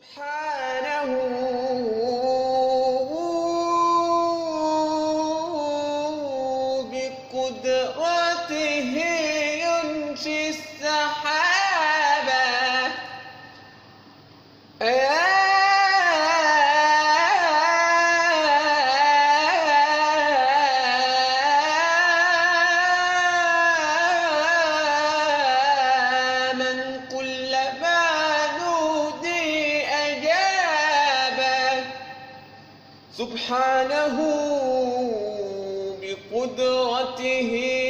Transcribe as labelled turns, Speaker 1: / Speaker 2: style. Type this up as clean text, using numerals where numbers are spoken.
Speaker 1: سبحانه بقدرته ينشي السحابة من كلما نودي أجابه سبحانه بقدرته